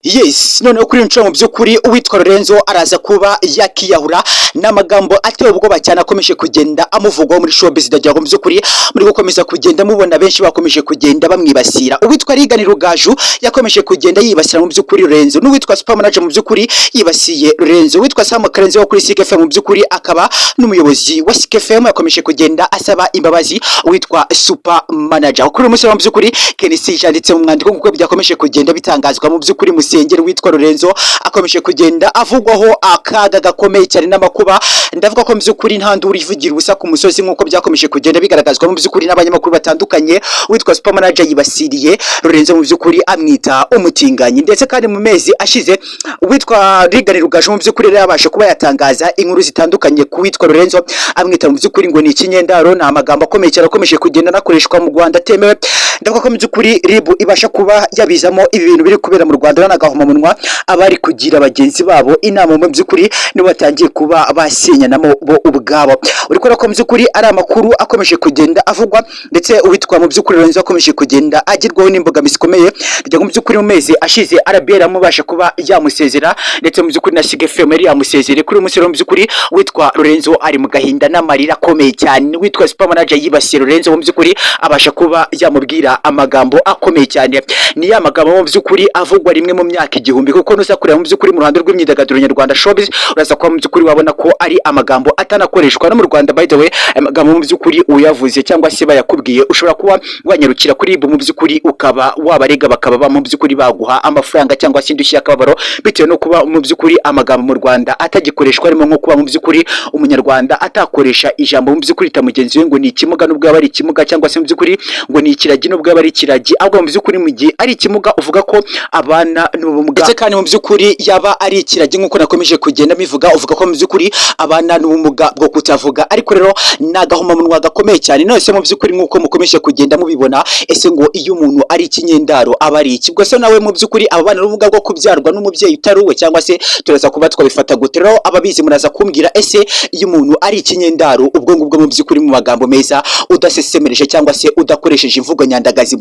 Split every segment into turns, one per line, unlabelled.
Yes, noneho kuri nshuro mu by'ukuri uwitwa Lorenzo araza kuba yakiyahura n'amagambo ateye ubwoba cyane akomeje kugenda amuvugwaho muri showbiz ndagira ngo mu by'ukuri muri gukomeza kugenda mubona benshi bakomeje kugenda bamwibasira. Uwitwa Rigani Rugaju yakomeje kugenda yibasira mu by'ukuri Lorenzo, n'uwitwa Super Manager mu by'ukuri yibasiye Lorenzo, uwitwa Sam Karenzi wo kuri Sik FM mu by'ukuri akaba n'umuyobozi wa Sik FM yakomeje kugenda asaba imbabazi uwitwa Super Manager. Kuri umunsi wa mu by'ukuri Kenisi yanditse mu mwandiko kuko byakomeje kugenda bitangazwa mu by'ukuri Sengeri witwa Lorenzo akomeje kugenda avugwaho akaga gakomeye cyane n'amakuba. Ndavuga ko mu by'ukuri nta nduru ivugira ubusa ku musozi nk'uko byakomeje kugenda bigaragazwa mu by'ukuri n'abanyamakuru batandukanye. Witwa Super Manager yibasiriye Lorenzo mu by'ukuri amwita umutinganyi, ndetse kandi mu mezi ashize witwa Rigani Rugaju mu by'ukuri yabasha kuba yatangaza inkuru zitandukanye ku witwa Lorenzo amwita mu by'ukuri ngo ni ikinyendaro. Ni amagambo akomeye cyane akomeje kugenda nakoreshwa mu Rwanda atemewe. Ndavuga ko mu by'ukuri RIB ibasha kuba yabizamo ibi bintu biri kubera mu Rwanda n'agahuma munwa abari kugira bagenzi babo inama mu by'ukuri nibo batangiye kuba basenyanamo bo ubwabo. Uriko ko mu by'ukuri ari amakuru akomeje kugenda avugwa, ndetse uwitwa mu by'ukuri Lorenzo akomeje kugenda agirwaho n'imbogamizi ikomeye kugira ngo mu by'ukuri mu mezi ashize RBL amubasha kuba yamusezera, ndetse mu by'ukuri na Sik FM yari yamusezere. Kuri umunsi mu by'ukuri witwa Lorenzo ari mu gahinda n'amarira akomeye cyane. Witwa Super Manager yibasiye Lorenzo mu by'ukuri abasha kuba yamubwira amagambo akomeye cyane. Ni ya magambo mu by'ukuri avugwa rimwe mu myaka igihumbi, kuko nusa kureba mu by'ukuri mu ruhando rw'imyidagaduro nyarwanda showbiz uraza kuba mu by'ukuri wabona ko ari amagambo atanakoreshwa no mu Rwanda. By the way, amagambo mu by'ukuri uyavuze cyangwa se bayakubwiye ushobora kuba wanyarukira kuri mu by'ukuri ukaba wabarega bakaba mu by'ukuri baguha amafaranga cyangwa se indushyi y'akababaro bitewe no kuba mu by'ukuri amagambo mu Rwanda atagikoreshwa, arimo nko kuba mu by'ukuri umunyarwanda atakoresha ijambo mu by'ukuri tamugenzi we ngo ni ikimuga n'ubwo yaba ari ikimuga, cyangwa se mu by'ukuri ngo ni ikiragi n'ubwo yaba ari ikiragi, ahubwo mu by'ukuri mu gihe ari ikimuga uvuga ko abana n'ubumuga, ndetse kandi mu by'ukuri yaba ari ikiragi nk'uko nakomeje kugenda bivuga uvuga ko mu by'ukuri abana n'ubumuga bwo kutavuga. Ariko rero nagahuma munwa gakomeye cyane nose mu by'ukuri nk'uko mukomeje kugenda mubibona. Ese ngo iyo umuntu ari ikinyendaro aba ari iki? Ubwo se nawe mu by'ukuri abana n'ubumuga bwo kubyarwa n'umubyeyi utaruwe cyangwa se turaza kuba twabifata gute? Rero ababizi muraza kumbwira, ese iyo umuntu ari ikinyendaro ubwo ngubwo mu by'ukuri mu magambo meza udasesemereje cyangwa se udakoresheje imvugo nyandagazi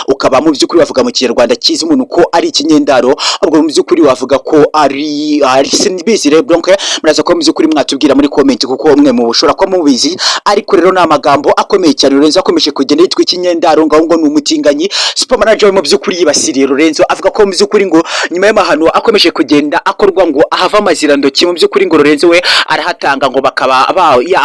ukaba mu by'ukuri bavuga mu Kinyarwanda cyiza umuntu ko ari ikinyendaro, ubwo mu by'ukuri wavuga ko ari sinibizi rero donc muraza ko mu by'ukuri mwatubwira muri comment kuko umwe mu bushora ko mubizi. Ariko rero na amagambo akomeye cyane Lorenzo akomeje kugenda yitwa ikinyendaro ngo ni umutinganyi. Super Manager mu by'ukuri yibasiriye Lorenzo avuga ko mu by'ukuri ngo nyuma y'amahano akomeje kugenda akorwa ngo ahava amazirandoki mu by'ukuri ngo Lorenzo we arahatanga ngo bakaba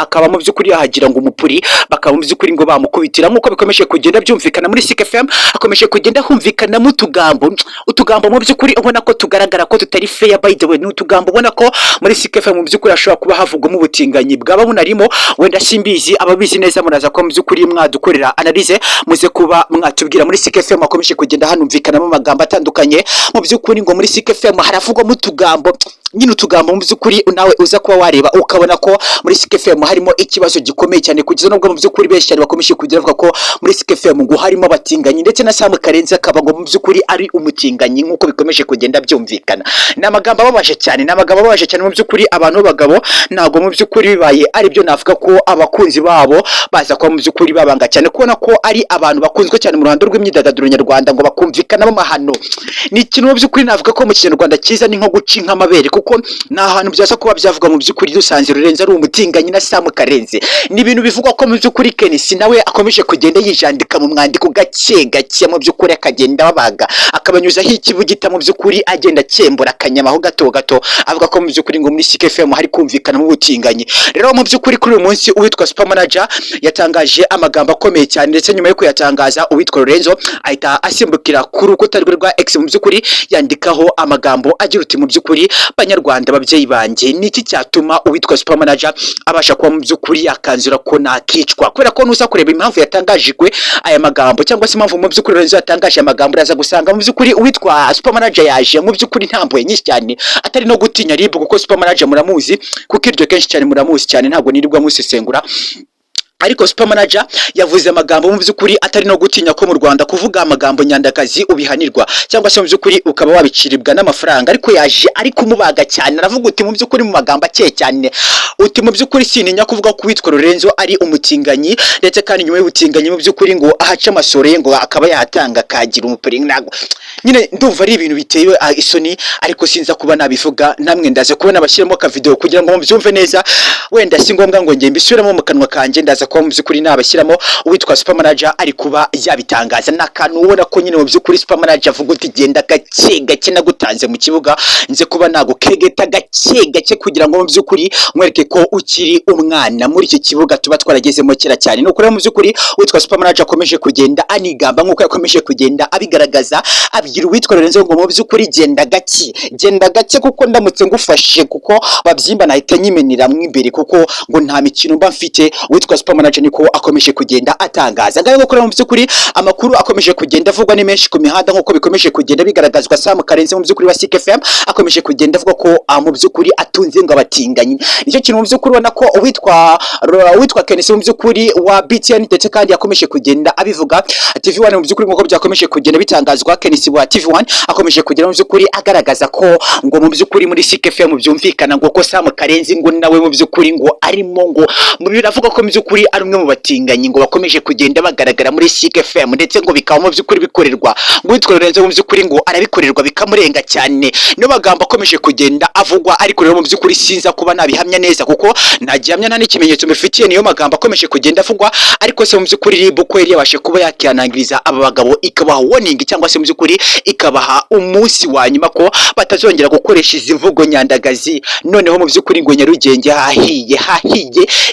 akaba mu by'ukuri yahagira ngo umupuri bakaba mu by'ukuri ngo bamukubitira nk'uko bikomeje kugenda byumvikana muri Sik FM. Akomeje kugenda humvikana mu utugambo mu by'ukuri ubona ko tugaragara ko tutari fair. By the way, ni utugambo ubona ko muri Sik FM mu by'ukuri ashobora kuba havugwamo ubutinganyi bwaba bunarimo, wenda simbizi ababizi neza muraza ko mu by'ukuri mwadukorera analyse muze kuba mwatubwira. Muri Sik FM akomeje kugenda hanumvikana mu magambo atandukanye mu by'ukuri ngo muri Sik FM haravugwamo utugambo nyine utugambo mu by'ukuri nawe uza kuba wareba ukabona ko muri Sik FM harimo ikibazo gikomeye cyane, kugeza nubwo mu by'ukuri benshi cyane bakomeje kugira bavuga ko muri Sik FM ngo harimo abatinganyi, ndetse na Sam Karenzi akaba ngo mu by'ukuri ari umutinganyi nk'uko bikomeje kugenda byumvikana. Ni amagambo ababaje cyane, ni amagambo ababaje cyane mu by'ukuri. Abantu b'abagabo ntabwo mu by'ukuri bibaye ari byo navuga ko abakunzi babo baza kuba mu by'ukuri babanga cyane kubona ko ari abantu bakunzwe cyane mu ruhando rw'imyidagaduro nyarwanda ngo bakumvikana mu mahano. Ni ikintu mu by'ukuri navuga ko mu Kinyarwanda cyiza ni nko guca inka amabere, kuko nta hantu byaza kuba byavuga mu by'ukuri dusanze Lorenzo ari umutinganyi na Sam Karenzi. Ni ibintu bivugwa ko mu by'ukuri Kenisi nawe akomeje kugenda yijandika mu mwandiko gake mu by'ukuri akagenda babaga akabanyuzaho ikibugita mu by'ukuri agenda cyembura akanyamaho gato avuga ko mu by'ukuri ngo muri Sik FM hari kumvikana mu butinganyi. Rero mu by'ukuri kuri uyu munsi uwitwa Super Manager yatangaje amagambo akomeye cyane, ndetse nyuma yo kuyatangaza uwitwa Lorenzo ahita asimbukira ku rukuta rwa X mu by'ukuri yandikaho amagambo agira uti mu by'ukuri Banyarwanda babyeyi banjye, niki cyatuma uwitwa Super Manager abasha kuba mu by'ukuri yakanzura ko nakicwa? Kubera ko nusa kureba impamvu yatangajwe aya magambo cyangwa se impamvu mu by'ukuri Lorenzo yatangaje amagambo uraza gusanga mu by'ukuri uwitwa Super Manager yaje mu by'ukuri ntambuye nyinshi cyane, atari no gutinya RIB kuko Super Manager muramuzi kuko iryo kenshi cyane muramuzi cyane, ntabwo nirirwa musesengura ariko super manager yavuze amagambo mu by'ukuri atari no gutinya ko mu Rwanda kuvuga amagambo nyandagazi ubihanirwa cyangwa se mu by'ukuri ukaba wabiciribwa n'amafaranga, ariko yaje ari kumubaga cyane. Aravuga uti mu by'ukuri mu magambo akeye cyane, uti mu by'ukuri sininya kuvuga ko witwa Lorenzo ari umutinganyi, ndetse kandi nyuma y'ubutinganyi mu by'ukuri ngo ahaca amasoro ye ngo akaba yatanga kagira umuperi ntago. Nyine ndumva ari ibintu biteye isoni, ariko sinza kuba nabivuga, namwe ndaze kubona bashyiramo ka video kugira ngo mubyumve neza. Wenda si ngombwa ngo nge mbisubiramo mu kanwa kanje, ndaza kuba mu by'ukuri nabashyiramo uwitwa super manager ari kuba yabitangaza. Nakantu ubona ko nyine mu by'ukuri super manager avuga uti genda gake gake nagutanze mu kibuga, nze kuba nagukegeta gake gake kugira ngo mu by'ukuri mwereke ko ukiri umwana muri iki kibuga tuba twaragezemo kera cyane. Nuko rero mu by'ukuri uwitwa super manager akomeje kugenda anigamba nk'uko yakomeje kugenda abigaragaza, abwira uwitwa Lorenzo ngo mu by'ukuri genda gake kuko ndamutse ngufashe kuko babyimba nahita nyimenera mu imbere kuko ngo nta mikino mba mfite. Uwitwa super manager niko akomeje kugenda atangaza. Ngaho gukora mu by'ukuri amakuru akomeje kugenda avugwa ni menshi ku mihanda nk'uko bikomeje kugenda bigaragazwa. Sam Karenzi mu by'ukuri wa Sik FM akomeje kugenda avuga ko mu by'ukuri atunze ngo abatinganyi. Nicyo kintu mu by'ukuri ubona ko uwitwa Kenisi mu by'ukuri wa BTN ndetse kandi yakomeje kugenda abivuga. TV1 mu by'ukuri nk'uko byakomeje kugenda bitangazwa, Kenisi wa TV1 akomeje kugenda mu by'ukuri agaragaza ko ngo mu by'ukuri muri Sik FM byumvikana ngo ko Sam Karenzi ngo nawe mu by'ukuri ngo arimo ngo mu biravuga ko mu by'ukuri ari umwe mu batinganyi ngo bakomeje kugenda bagaragara muri Sik FM, ndetse ngo bikaba mu by'ukuri bikorerwa ngo witwa Lorenzo mu by'ukuri ngo arabikorerwa bikamurenga cyane. Niyo magambo akomeje kugenda avugwa, ariko rero mu by'ukuri sinza kuba nabihamya neza kuko nagihamya nta n'ikimenyetso mbifitiye. Niyo magambo akomeje kugenda avugwa, ariko se mu by'ukuri RIB ko yari yabashe kuba yakihanangiriza aba bagabo ikabaha warning cyangwa se mu by'ukuri ikabaha umunsi wa nyuma ko batazongera gukoresha izi mvugo nyandagazi. Noneho mu by'ukuri ngo Nyarugenge hahiye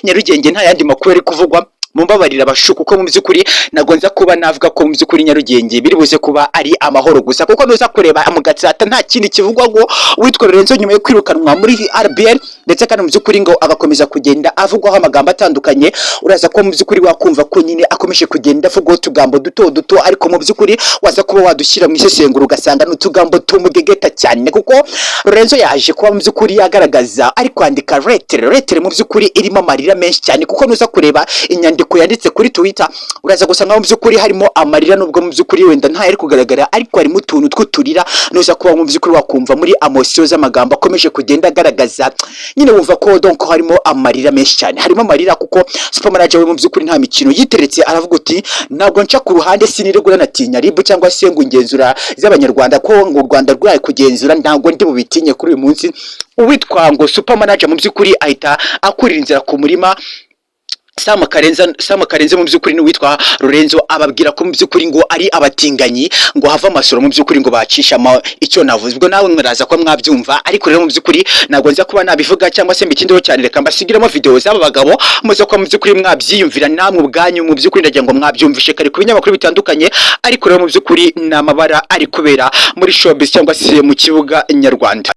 Nyarugenge nta yandi makuru ari kuvugwa. Mumbabarira abashuku ko mu by'ukuri nagonza kuba navuga ko mu by'ukuri Nyarugenge biri buze kuba ari amahoro gusa, kuko nuza kureba mu Gatsata nta kindi kivugwa ngo witwa Lorenzo nyuma yo kwirukanwa muri RBL, ndetse kandi mu by'ukuri ngo agakomeza kugenda avugwaho amagambo atandukanye. Uraza ko mu by'ukuri wakumva ko nyine akomeje kugenda avugwaho utugambo duto, ariko mu by'ukuri waza kuba wadushyira mu isesengura ugasanga n'utugambo tumugegeta cyane, kuko Lorenzo yaje kuba mu by'ukuri yagaragaza ari kwandika letter mu by'ukuri irimo amarira menshi cyane, kuko nuza kureba inyandiko yanditse kuri Twitter uraza gusanga mu by'ukuri harimo amarira, nubwo mu by'ukuri wenda nta yari kugaragara, ariko harimo utuntu tw'uturira. Nuza kuba mu by'ukuri wakumva muri emotion z'amagambo akomeje kugenda agaragaza, nyine wumva ko donc harimo amarira menshi cyane, harimo amarira kuko super manager we mu by'ukuri nta mikino yiteretse. Aravuga uti ntabwo nca ku ruhande siniregura natinya RIB cyangwa se ngo ingenzura z'abanyarwanda ko ngo u Rwanda rwaye kugenzura, ntabwo ndi bubitinye kuri uyu munsi. Uwitwa ngo super manager mu by'ukuri ahita akurira inzira ku murima. Sam Karenzi mu by'ukuri n'uwitwa Lorenzo ababwira ko mu by'ukuri ngo ari abatinganyi, ngo hava amasoro mu by'ukuri ngo bacisha icyo navuze. Ubwo nawe mwaraza ko mwabyumva, ariko rero mu by'ukuri ntabwo nza kuba nabivuga cyangwa se mbikindeho cyane. Reka mbasigiramo video z'aba bagabo muze ko mu by'ukuri mwabyiyumvira namwe ubwanyu. Mu by'ukuri ndagira ngo mwabyumvishe kare ku binyamakuru bitandukanye, ariko rero mu by'ukuri ni amabara ari kubera muri showbiz cyangwa se mu kibuga nyarwanda.